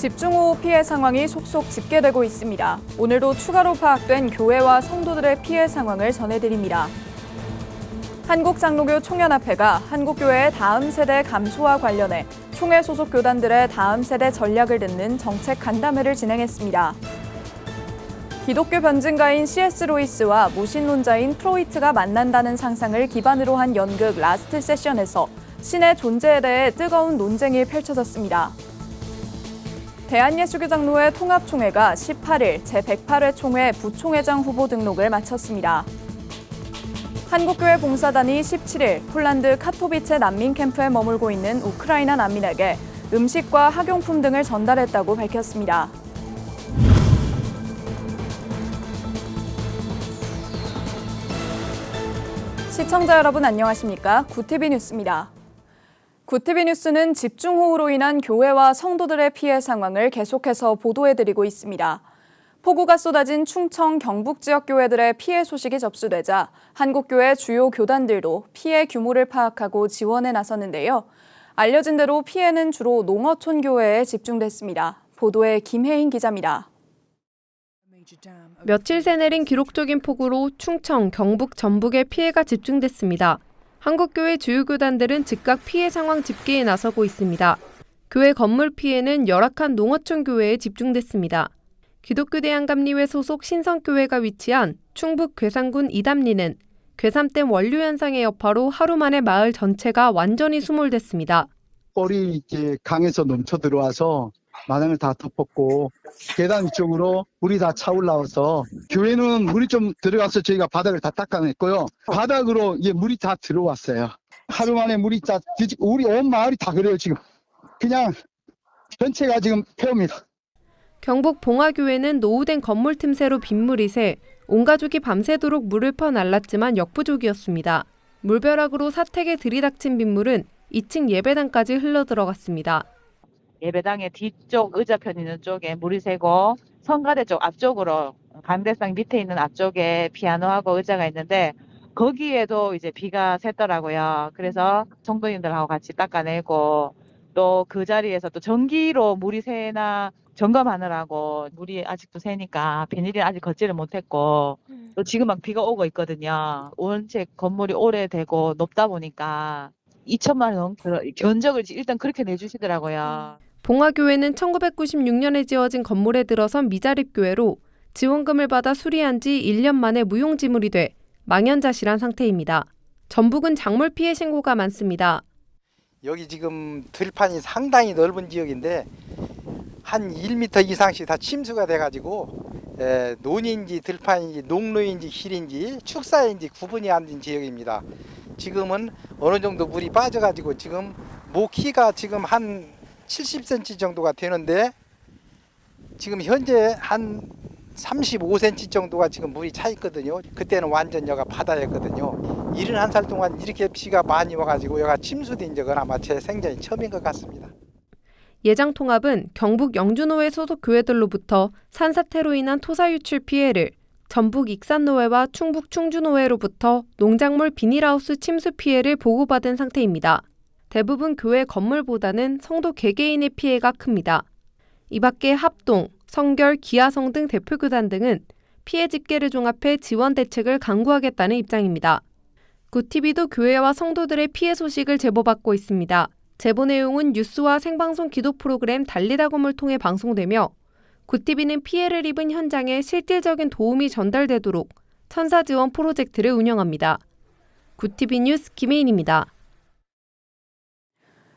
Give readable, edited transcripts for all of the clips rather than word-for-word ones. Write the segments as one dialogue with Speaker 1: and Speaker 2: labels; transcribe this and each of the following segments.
Speaker 1: 집중호우 피해 상황이 속속 집계되고 있습니다. 오늘도 추가로 파악된 교회와 성도들의 피해 상황을 전해드립니다. 한국장로교 총연합회가 한국교회의 다음 세대 감소와 관련해 총회 소속 교단들의 다음 세대 전략을 듣는 정책 간담회를 진행했습니다. 기독교 변증가인 C.S. 루이스와 무신론자인 프로이트가 만난다는 상상을 기반으로 한 연극 라스트 세션에서 신의 존재에 대해 뜨거운 논쟁이 펼쳐졌습니다. 대한예수교장로회 통합총회가 18일 제108회 총회 부총회장 후보 등록을 마쳤습니다. 한국교회 봉사단이 17일 폴란드 카토비체 난민 캠프에 머물고 있는 우크라이나 난민에게 음식과 학용품 등을 전달했다고 밝혔습니다. 시청자 여러분 안녕하십니까? 구티비 뉴스입니다. 구티비 뉴스는 집중호우로 인한 교회와 성도들의 피해 상황을 계속해서 보도해드리고 있습니다. 폭우가 쏟아진 충청 경북 지역 교회들의 피해 소식이 접수되자 한국교회 주요 교단들도 피해 규모를 파악하고 지원에 나섰는데요. 알려진 대로 피해는 주로 농어촌 교회에 집중됐습니다. 보도에 김혜인 기자입니다.
Speaker 2: 며칠 새 내린 기록적인 폭우로 충청, 경북, 전북에 피해가 집중됐습니다. 한국교회 주요 교단들은 즉각 피해 상황 집계에 나서고 있습니다. 교회 건물 피해는 열악한 농어촌 교회에 집중됐습니다. 기독교 대한감리회 소속 신성교회가 위치한 충북 괴산군 이담리는 괴산댐 원류 현상의 여파로 하루 만에 마을 전체가 완전히 수몰됐습니다.
Speaker 3: 뻘이 이제 강에서 넘쳐 들어와서 마당을 다 덮었고 계단 위쪽으로 물이 다 차 올라와서 교회는 물이 좀 들어가서 저희가 바닥을 다 닦아냈고요. 바닥으로 이제 물이 다 들어왔어요. 하루 만에 물이 다 뒤집고 우리 온 마을이 다 그래요 지금. 그냥 전체가 지금 폐허입니다.
Speaker 2: 경북 봉화교회는 노후된 건물 틈새로 빗물이 새 온 가족이 밤새도록 물을 퍼날랐지만 역부족이었습니다. 물벼락으로 사택에 들이닥친 빗물은 2층 예배당까지 흘러들어갔습니다.
Speaker 4: 예배당의 뒤쪽 의자편 있는 쪽에 물이 새고 성가대 쪽 앞쪽으로 강대상 밑에 있는 앞쪽에 피아노하고 의자가 있는데 거기에도 이제 비가 샜더라고요. 그래서 성도님들하고 같이 닦아내고 또 그 자리에서 또 전기로 물이 새나 점검하느라고 물이 아직도 새니까 비닐이 아직 걷지를 못했고 또 지금 막 비가 오고 있거든요. 원체 건물이 오래되고 높다 보니까 2천만 원 견적을 일단 그렇게 내주시더라고요.
Speaker 2: 봉화교회는 1996년에 지어진 건물에 들어선 미자립교회로 지원금을 받아 수리한 지 1년 만에 무용지물이 돼 망연자실한 상태입니다. 전북은 작물 피해 신고가 많습니다.
Speaker 5: 여기 지금 들판이 상당히 넓은 지역인데 한 1m 이상씩 다 침수가 돼가지고 논인지 들판인지 농로인지 길인지 축사인지 구분이 안 된 지역입니다. 지금은 어느 정도 물이 빠져가지고 지금 목 키가 지금 한 70cm 정도가 되는데 지금 현재 한 35cm 정도가 지금 물이 차 있거든요. 그때는 완전 여가 바다였거든요. 71살 동안 이렇게 비가 많이 와가지고 여가 침수된 적은 아마 제 생전이 처음인 것 같습니다.
Speaker 2: 예장통합은 경북 영주노회 소속 교회들로부터 산사태로 인한 토사 유출 피해를 전북 익산노회와 충북 충주노회로부터 농작물 비닐하우스 침수 피해를 보고받은 상태입니다. 대부분 교회 건물보다는 성도 개개인의 피해가 큽니다. 이 밖에 합동, 성결, 기아성 등 대표교단 등은 피해 집계를 종합해 지원 대책을 강구하겠다는 입장입니다. 구티비도 교회와 성도들의 피해 소식을 제보받고 있습니다. 제보 내용은 뉴스와 생방송 기도 프로그램 달리다 곰을 통해 방송되며 구티비는 피해를 입은 현장에 실질적인 도움이 전달되도록 천사 지원 프로젝트를 운영합니다. 구티비 뉴스 김혜인입니다.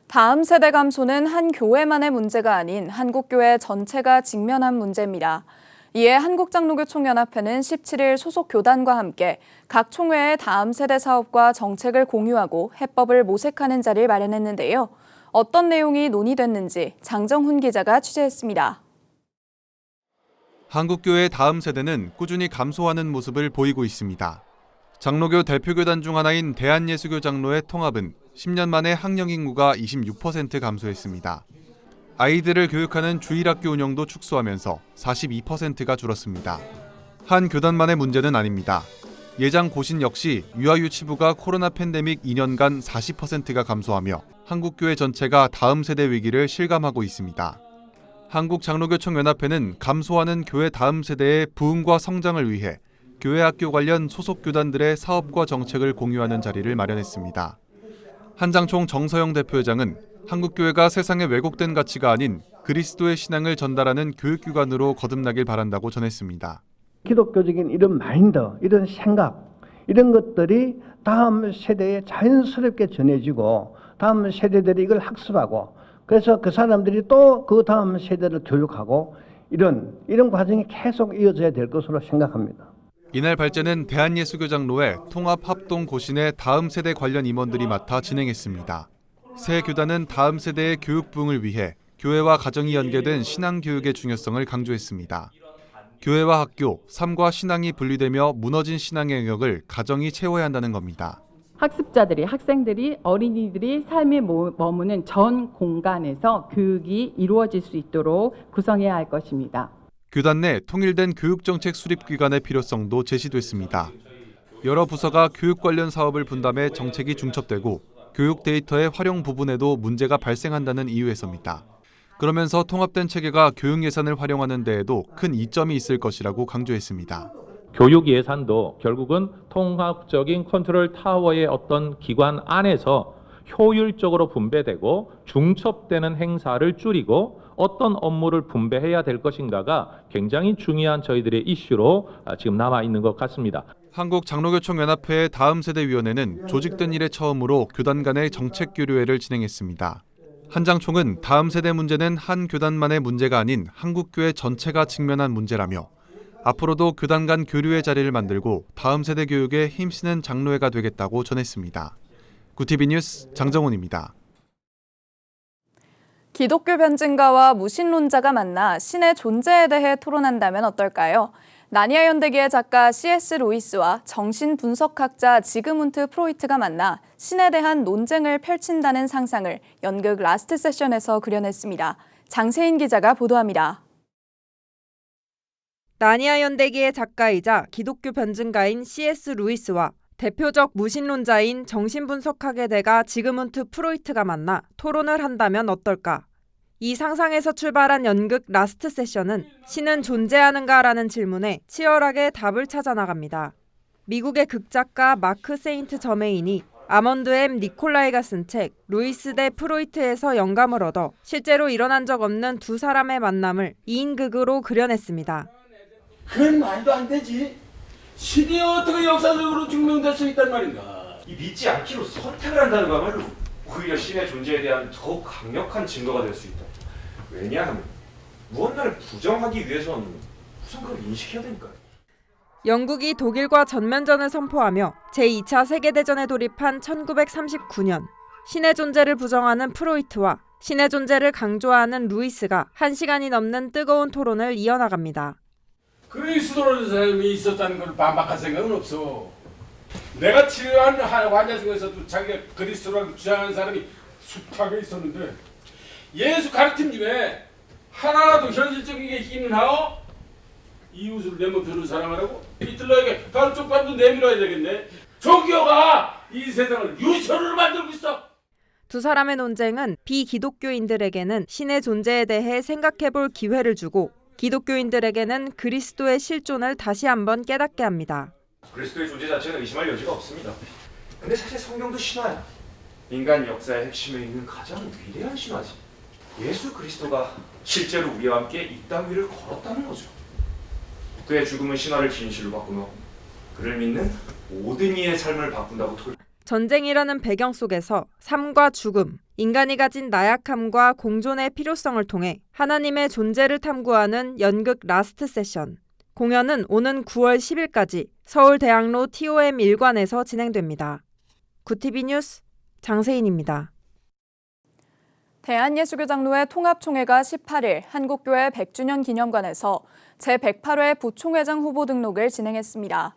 Speaker 1: 다음 세대 감소는 한 교회만의 문제가 아닌 한국교회 전체가 직면한 문제입니다. 이에 한국장로교 총연합회는 17일 소속 교단과 함께 각 총회의 다음 세대 사업과 정책을 공유하고 해법을 모색하는 자리를 마련했는데요. 어떤 내용이 논의됐는지 장정훈 기자가 취재했습니다.
Speaker 6: 한국교회의 다음 세대는 꾸준히 감소하는 모습을 보이고 있습니다. 장로교 대표교단 중 하나인 대한예수교장로회 통합은 10년 만에 학령 인구가 26% 감소했습니다. 아이들을 교육하는 주일학교 운영도 축소하면서 42%가 줄었습니다. 한 교단만의 문제는 아닙니다. 예장 고신 역시 유아유치부가 코로나 팬데믹 2년간 40%가 감소하며 한국교회 전체가 다음 세대 위기를 실감하고 있습니다. 한국장로교총연합회는 감소하는 교회 다음 세대의 부흥과 성장을 위해 교회 학교 관련 소속 교단들의 사업과 정책을 공유하는 자리를 마련했습니다. 한장총 정서영 대표회장은 한국교회가 세상에 왜곡된 가치가 아닌 그리스도의 신앙을 전달하는 교육기관으로 거듭나길 바란다고 전했습니다.
Speaker 7: 기독교적인 이런 마인드, 이런 생각, 이런 것들이 다음 세대에 자연스럽게 전해지고 다음 세대들이 이걸 학습하고 그래서 그 사람들이 또 그 다음 세대를 교육하고 이런 과정이 계속 이어져야 될 것으로 생각합니다.
Speaker 6: 이날 발제는 대한예수교장로회 통합합동고신의 다음 세대 관련 임원들이 맡아 진행했습니다. 새 교단은 다음 세대의 교육 부흥을 위해 교회와 가정이 연계된 신앙교육의 중요성을 강조했습니다. 교회와 학교, 삶과 신앙이 분리되며 무너진 신앙의 영역을 가정이 채워야 한다는 겁니다.
Speaker 8: 학습자들이, 학생들이, 어린이들이 삶에 머무는 전 공간에서 교육이 이루어질 수 있도록 구성해야 할 것입니다.
Speaker 6: 교단 내 통일된 교육정책 수립 기관의 필요성도 제시됐습니다. 여러 부서가 교육 관련 사업을 분담해 정책이 중첩되고 교육 데이터의 활용 부분에도 문제가 발생한다는 이유에서입니다. 그러면서 통합된 체계가 교육 예산을 활용하는 데에도 큰 이점이 있을 것이라고 강조했습니다.
Speaker 9: 교육 예산도 결국은 통합적인 컨트롤 타워의 어떤 기관 안에서 효율적으로 분배되고 중첩되는 행사를 줄이고 어떤 업무를 분배해야 될 것인가가 굉장히 중요한 저희들의 이슈로 지금 남아 있는 것 같습니다.
Speaker 6: 한국장로교총연합회의 다음세대위원회는 조직된 이래 처음으로 교단 간의 정책 교류회를 진행했습니다. 한장총은 다음 세대 문제는 한 교단만의 문제가 아닌 한국교회 전체가 직면한 문제라며 앞으로도 교단 간 교류의 자리를 만들고 다음 세대 교육에 힘쓰는 장로회가 되겠다고 전했습니다. 구티비 뉴스 장정훈입니다.
Speaker 1: 기독교 변증가와 무신론자가 만나 신의 존재에 대해 토론한다면 어떨까요? 나니아 연대기의 작가 C.S. 루이스와 정신분석학자 지그문트 프로이트가 만나 신에 대한 논쟁을 펼친다는 상상을 연극 라스트 세션에서 그려냈습니다. 장세인 기자가 보도합니다.
Speaker 2: 나니아 연대기의 작가이자 기독교 변증가인 C.S. 루이스와 대표적 무신론자인 정신분석학의 대가 지그문트 프로이트가 만나 토론을 한다면 어떨까? 이 상상에서 출발한 연극 라스트 세션은 신은 존재하는가라는 질문에 치열하게 답을 찾아 나갑니다. 미국의 극작가 마크 세인트 저메인이 아먼드 M. 니콜라이가 쓴 책 루이스 대 프로이트에서 영감을 얻어 실제로 일어난 적 없는 두 사람의 만남을 2인극으로 그려냈습니다.
Speaker 10: 그건 말도 안 되지. 신이 어떻게 역사적으로 증명될 수 있단 말인가.
Speaker 11: 이 믿지 않기로 선택을 한다는 거야말로 오히려 신의 존재에 대한 더욱 강력한 증거가 될 수 있다. 왜냐하면 무언가를 부정하기 위해선 우선 그걸 인식해야 되니까요.
Speaker 2: 영국이 독일과 전면전을 선포하며 제2차 세계대전에 돌입한 1939년 신의 존재를 부정하는 프로이트와 신의 존재를 강조하는 루이스가 1시간이 넘는 뜨거운 토론을 이어나갑니다.
Speaker 10: 그리스도라는 사람이 있었다는 걸 반박할 생각은 없어. 내가 치료한 환자 중에서도 자기가 그리스도라고 주장하는 사람이 숱하게 있었는데 예수 가르침 중에 하나라도 현실적이게 있나요? 이웃을 내 몸처럼 사랑하라고? 히틀러에게 다른 쪽반도 내밀어야 되겠네. 종교가 이 세상을 유혈로 만들고 있어.
Speaker 2: 두 사람의 논쟁은 비기독교인들에게는 신의 존재에 대해 생각해볼 기회를 주고 기독교인들에게는 그리스도의 실존을 다시 한번 깨닫게 합니다.
Speaker 11: 그리스도의 존재 자체는 의심할 여지가 없습니다. 근데 사실 성경도 신화야. 인간 역사의 핵심에 있는 가장 위대한 신화지. 예수 그리스도가 실제로 우리와 함께 이 땅 위를 걸었다는 거죠. 그의 죽음은 신화를 진실로 바꾸며 그를 믿는 모든 이의 삶을 바꾼다고
Speaker 2: 전쟁이라는 배경 속에서 삶과 죽음, 인간이 가진 나약함과 공존의 필요성을 통해 하나님의 존재를 탐구하는 연극 라스트 세션. 공연은 오는 9월 10일까지 서울대학로 TOM 1관에서 진행됩니다. 구티비 뉴스 장세인입니다.
Speaker 1: 대한예수교장로회 통합총회가 18일 한국교회 100주년 기념관에서 제108회 부총회장 후보 등록을 진행했습니다.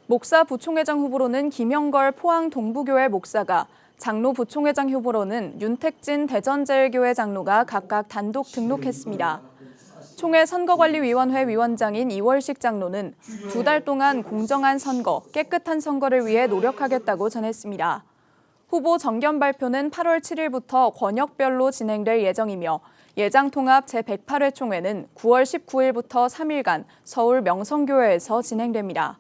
Speaker 1: 목사 부총회장 후보로는 김영걸 포항 동부교회 목사가, 장로 부총회장 후보로는 윤택진 대전제일교회 장로가 각각 단독 등록했습니다. 총회 선거관리위원회 위원장인 이월식 장로는 2달 동안 공정한 선거, 깨끗한 선거를 위해 노력하겠다고 전했습니다. 후보 정견 발표는 8월 7일부터 권역별로 진행될 예정이며 예장통합 제108회 총회는 9월 19일부터 3일간 서울 명성교회에서 진행됩니다.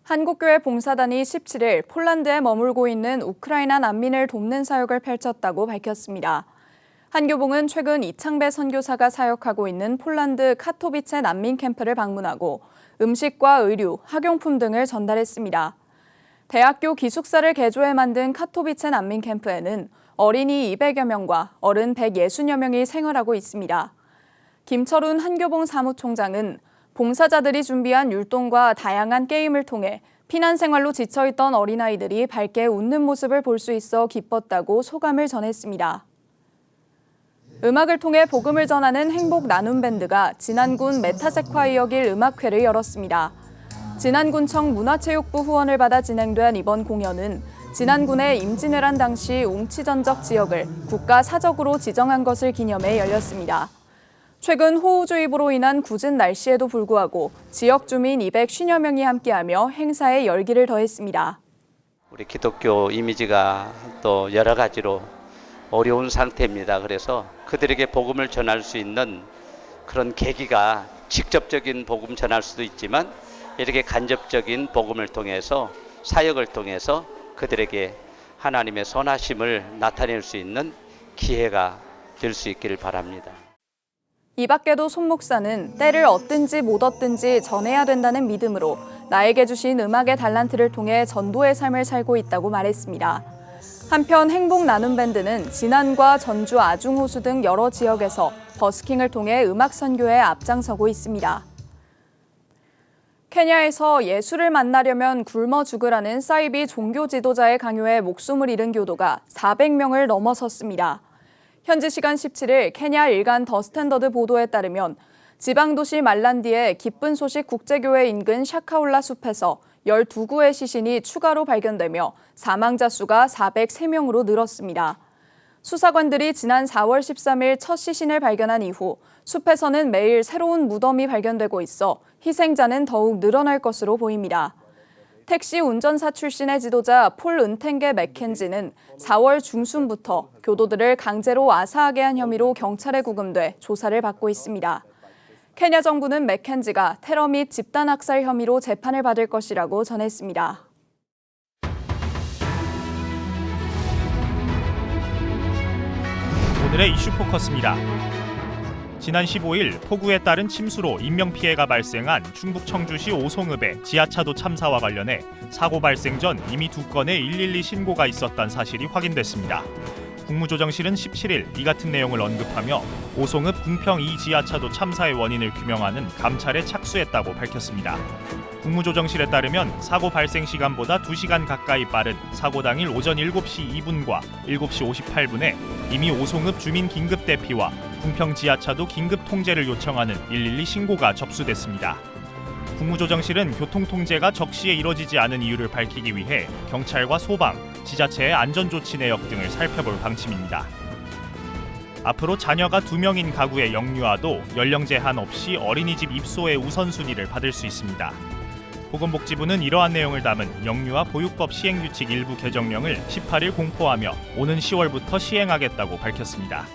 Speaker 1: 한국교회 봉사단이 17일 폴란드에 머물고 있는 우크라이나 난민을 돕는 사역을 펼쳤다고 밝혔습니다. 한교봉은 최근 이창배 선교사가 사역하고 있는 폴란드 카토비체 난민 캠프를 방문하고 음식과 의류, 학용품 등을 전달했습니다. 대학교 기숙사를 개조해 만든 카토비체 난민 캠프에는 어린이 200여 명과 어른 160여 명이 생활하고 있습니다. 김철훈 한교봉 사무총장은 봉사자들이 준비한 율동과 다양한 게임을 통해 피난 생활로 지쳐있던 어린아이들이 밝게 웃는 모습을 볼 수 있어 기뻤다고 소감을 전했습니다. 음악을 통해 복음을 전하는 행복 나눔 밴드가 진안군 메타세콰이어 길 음악회를 열었습니다. 진안군청 문화체육부 후원을 받아 진행된 이번 공연은 진안군의 임진왜란 당시 웅치전적 지역을 국가 사적으로 지정한 것을 기념해 열렸습니다. 최근 호우주의보로 인한 굳은 날씨에도 불구하고 지역 주민 250여 명이 함께하며 행사에 열기를 더했습니다.
Speaker 12: 우리 기독교 이미지가 또 여러 가지로 어려운 상태입니다. 그래서 그들에게 복음을 전할 수 있는 그런 계기가 직접적인 복음 전할 수도 있지만 이렇게 간접적인 복음을 통해서 사역을 통해서 그들에게 하나님의 선하심을 나타낼 수 있는 기회가 될 수 있기를 바랍니다.
Speaker 1: 이 밖에도 손 목사는 때를 얻든지 못 얻든지 전해야 된다는 믿음으로 나에게 주신 음악의 달란트를 통해 전도의 삶을 살고 있다고 말했습니다. 한편 행복 나눔 밴드는 진안과 전주 아중호수 등 여러 지역에서 버스킹을 통해 음악 선교에 앞장서고 있습니다. 케냐에서 예수를 만나려면 굶어 죽으라는 사이비 종교 지도자의 강요에 목숨을 잃은 교도가 400명을 넘어섰습니다. 현지 시간 17일 케냐 일간 더 스탠더드 보도에 따르면 지방도시 말란디의 기쁜 소식 국제교회 인근 샤카울라 숲에서 12구의 시신이 추가로 발견되며 사망자 수가 403명으로 늘었습니다. 수사관들이 지난 4월 13일 첫 시신을 발견한 이후 숲에서는 매일 새로운 무덤이 발견되고 있어 희생자는 더욱 늘어날 것으로 보입니다. 택시 운전사 출신의 지도자 폴 은텐게 맥켄지는 4월 중순부터 교도들을 강제로 아사하게 한 혐의로 경찰에 구금돼 조사를 받고 있습니다. 케냐 정부는 맥켄지가 테러 및 집단 학살 혐의로 재판을 받을 것이라고 전했습니다.
Speaker 13: 오늘의 이슈 포커스입니다. 지난 15일 폭우에 따른 침수로 인명피해가 발생한 충북 청주시 오송읍의 지하차도 참사와 관련해 사고 발생 전 이미 2건의 112 신고가 있었다는 사실이 확인됐습니다. 국무조정실은 17일 이 같은 내용을 언급하며 오송읍 궁평 2 지하차도 참사의 원인을 규명하는 감찰에 착수했다고 밝혔습니다. 국무조정실에 따르면 사고 발생 시간보다 2시간 가까이 빠른 사고 당일 오전 7시 2분과 7시 58분에 이미 오송읍 주민 긴급 대피와 궁평 지하차도 긴급 통제를 요청하는 112 신고가 접수됐습니다. 국무조정실은 교통통제가 적시에 이뤄지지 않은 이유를 밝히기 위해 경찰과 소방, 지자체의 안전조치 내역 등을 살펴볼 방침입니다. 앞으로 자녀가 2명인 가구의 영유아도 연령 제한 없이 어린이집 입소의 우선순위를 받을 수 있습니다. 보건복지부는 이러한 내용을 담은 영유아 보육법 시행규칙 일부 개정령을 18일 공포하며 오는 10월부터 시행하겠다고 밝혔습니다.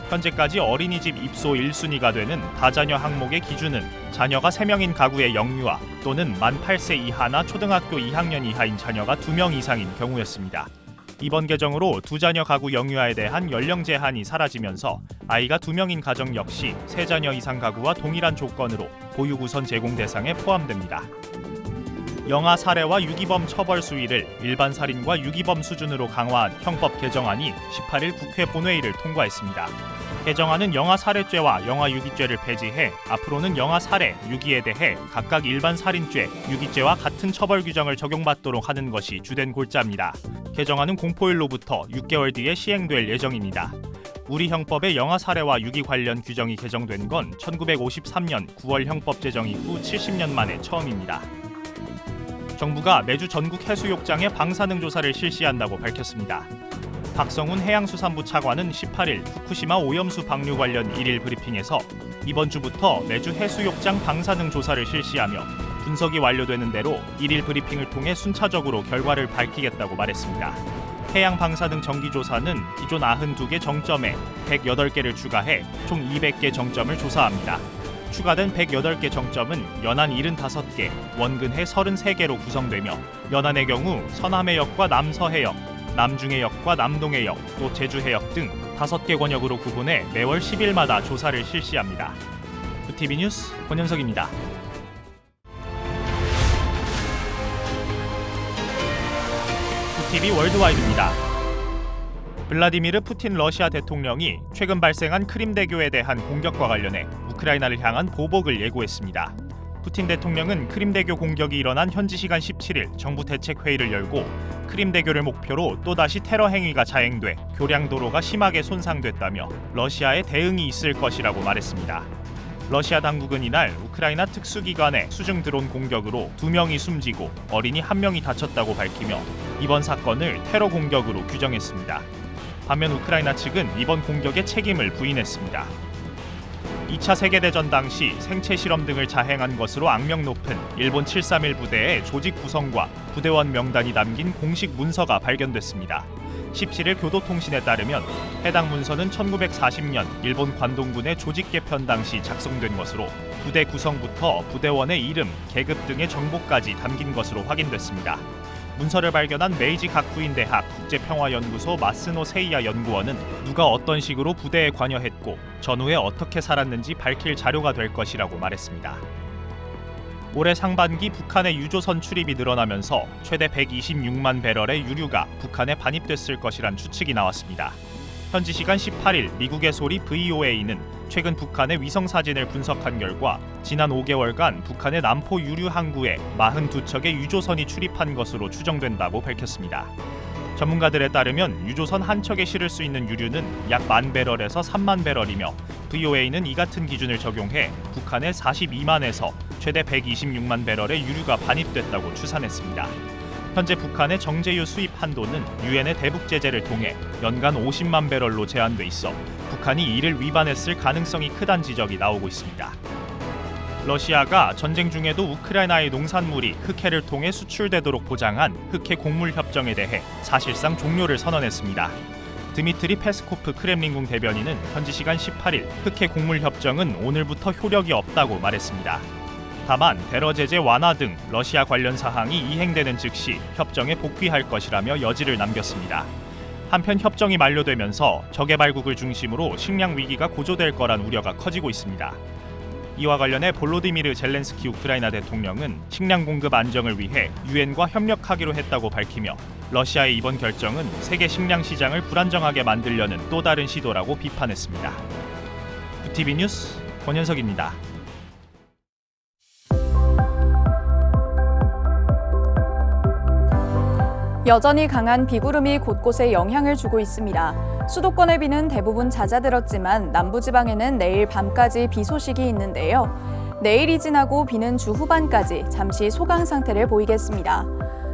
Speaker 13: 현재까지 어린이집 입소 1순위가 되는 다자녀 항목의 기준은 자녀가 3명인 가구의 영유아 또는 만 8세 이하나 초등학교 2학년 이하인 자녀가 2명 이상인 경우였습니다. 이번 개정으로 2자녀 가구 영유아에 대한 연령 제한이 사라지면서 아이가 2명인 가정 역시 3자녀 이상 가구와 동일한 조건으로 보육 우선 제공 대상에 포함됩니다. 영아 살해와 유기범 처벌 수위를 일반 살인과 유기범 수준으로 강화한 형법 개정안이 18일 국회 본회의를 통과했습니다. 개정안은 영아 살해죄와 영아 유기죄를 폐지해 앞으로는 영아 살해, 유기에 대해 각각 일반 살인죄, 유기죄와 같은 처벌 규정을 적용받도록 하는 것이 주된 골자입니다. 개정안은 공포일로부터 6개월 뒤에 시행될 예정입니다. 우리 형법에 영아 살해와 유기 관련 규정이 개정된 건 1953년 9월 형법 제정 이후 70년 만에 처음입니다. 정부가 매주 전국 해수욕장에 방사능 조사를 실시한다고 밝혔습니다. 박성훈 해양수산부 차관은 18일 후쿠시마 오염수 방류 관련 1일 브리핑에서 이번 주부터 매주 해수욕장 방사능 조사를 실시하며 분석이 완료되는 대로 1일 브리핑을 통해 순차적으로 결과를 밝히겠다고 말했습니다. 해양 방사 등 정기 조사는 기존 92개 정점에 108개를 추가해 총 200개 정점을 조사합니다. 추가된 108개 정점은 연안 75개, 원근해 33개로 구성되며 연안의 경우 서남해역과 남서해역, 남중해역과 남동해역, 또 제주해역 등 5개 권역으로 구분해 매월 10일마다 조사를 실시합니다. 구TV 뉴스 권현석입니다. 구TV 월드와이드입니다. 블라디미르 푸틴 러시아 대통령이 최근 발생한 크림대교에 대한 공격과 관련해 우크라이나를 향한 보복을 예고했습니다. 푸틴 대통령은 크림대교 공격이 일어난 현지 시간 17일 정부 대책회의를 열고 크림대교를 목표로 또다시 테러 행위가 자행돼 교량도로가 심하게 손상됐다며 러시아의 대응이 있을 것이라고 말했습니다. 러시아 당국은 이날 우크라이나 특수기관의 수중 드론 공격으로 2명이 숨지고 어린이 1명이 다쳤다고 밝히며 이번 사건을 테러 공격으로 규정했습니다. 반면 우크라이나 측은 이번 공격의 책임을 부인했습니다. 2차 세계대전 당시 생체 실험 등을 자행한 것으로 악명 높은 일본 731 부대의 조직 구성과 부대원 명단이 담긴 공식 문서가 발견됐습니다. 17일 교도통신에 따르면 해당 문서는 1940년 일본 관동군의 조직 개편 당시 작성된 것으로 부대 구성부터 부대원의 이름, 계급 등의 정보까지 담긴 것으로 확인됐습니다. 문서를 발견한 메이지 가쿠인 대학 국제평화연구소 마스노 세이야 연구원은 누가 어떤 식으로 부대에 관여했고 전후에 어떻게 살았는지 밝힐 자료가 될 것이라고 말했습니다. 올해 상반기 북한의 유조선 출입이 늘어나면서 최대 126만 배럴의 유류가 북한에 반입됐을 것이란 추측이 나왔습니다. 현지 시간 18일 미국의 소리 VOA는 최근 북한의 위성 사진을 분석한 결과 지난 5개월간 북한의 남포 유류 항구에 42척의 유조선이 출입한 것으로 추정된다고 밝혔습니다. 전문가들에 따르면 유조선 한 척에 실을 수 있는 유류는 약 10,000배럴에서 30,000배럴이며 VOA는 이 같은 기준을 적용해 북한에 42만에서 최대 126만 배럴의 유류가 반입됐다고 추산했습니다. 현재 북한의 정제유 수입 한도는 유엔의 대북 제재를 통해 연간 50만 배럴로 제한돼 있어 북한이 이를 위반했을 가능성이 크다는 지적이 나오고 있습니다. 러시아가 전쟁 중에도 우크라이나의 농산물이 흑해를 통해 수출되도록 보장한 흑해 곡물 협정에 대해 사실상 종료를 선언했습니다. 드미트리 페스코프 크렘린궁 대변인은 현지 시간 18일 흑해 곡물 협정은 오늘부터 효력이 없다고 말했습니다. 다만 대러 제재 완화 등 러시아 관련 사항이 이행되는 즉시 협정에 복귀할 것이라며 여지를 남겼습니다. 한편 협정이 만료되면서 저개발국을 중심으로 식량 위기가 고조될 거란 우려가 커지고 있습니다. 이와 관련해 볼로디미르 젤렌스키 우크라이나 대통령은 식량 공급 안정을 위해 유엔과 협력하기로 했다고 밝히며 러시아의 이번 결정은 세계 식량 시장을 불안정하게 만들려는 또 다른 시도라고 비판했습니다. 구TV 뉴스 권현석입니다.
Speaker 1: 여전히 강한 비구름이 곳곳에 영향을 주고 있습니다. 수도권의 비는 대부분 잦아들었지만 남부지방에는 내일 밤까지 비 소식이 있는데요. 내일이 지나고 비는 주 후반까지 잠시 소강 상태를 보이겠습니다.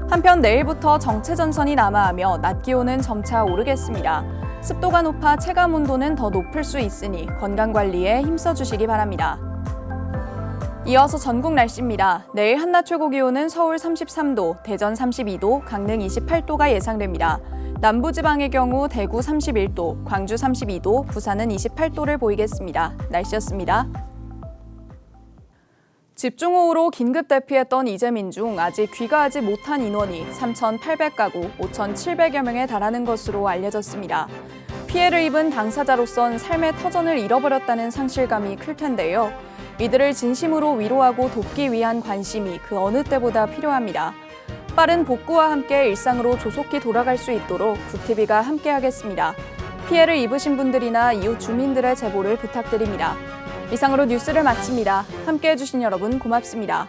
Speaker 1: 한편 내일부터 정체전선이 남하하며 낮 기온은 점차 오르겠습니다. 습도가 높아 체감 온도는 더 높을 수 있으니 건강관리에 힘써주시기 바랍니다. 이어서 전국 날씨입니다. 내일 한낮 최고 기온은 서울 33도, 대전 32도, 강릉 28도가 예상됩니다. 남부지방의 경우 대구 31도, 광주 32도, 부산은 28도를 보이겠습니다. 날씨였습니다. 집중호우로 긴급 대피했던 이재민 중 아직 귀가하지 못한 인원이 3,800가구, 5,700여 명에 달하는 것으로 알려졌습니다. 피해를 입은 당사자로선 삶의 터전을 잃어버렸다는 상실감이 클 텐데요. 이들을 진심으로 위로하고 돕기 위한 관심이 그 어느 때보다 필요합니다. 빠른 복구와 함께 일상으로 조속히 돌아갈 수 있도록 구TV가 함께하겠습니다. 피해를 입으신 분들이나 이웃 주민들의 제보를 부탁드립니다. 이상으로 뉴스를 마칩니다. 함께해 주신 여러분 고맙습니다.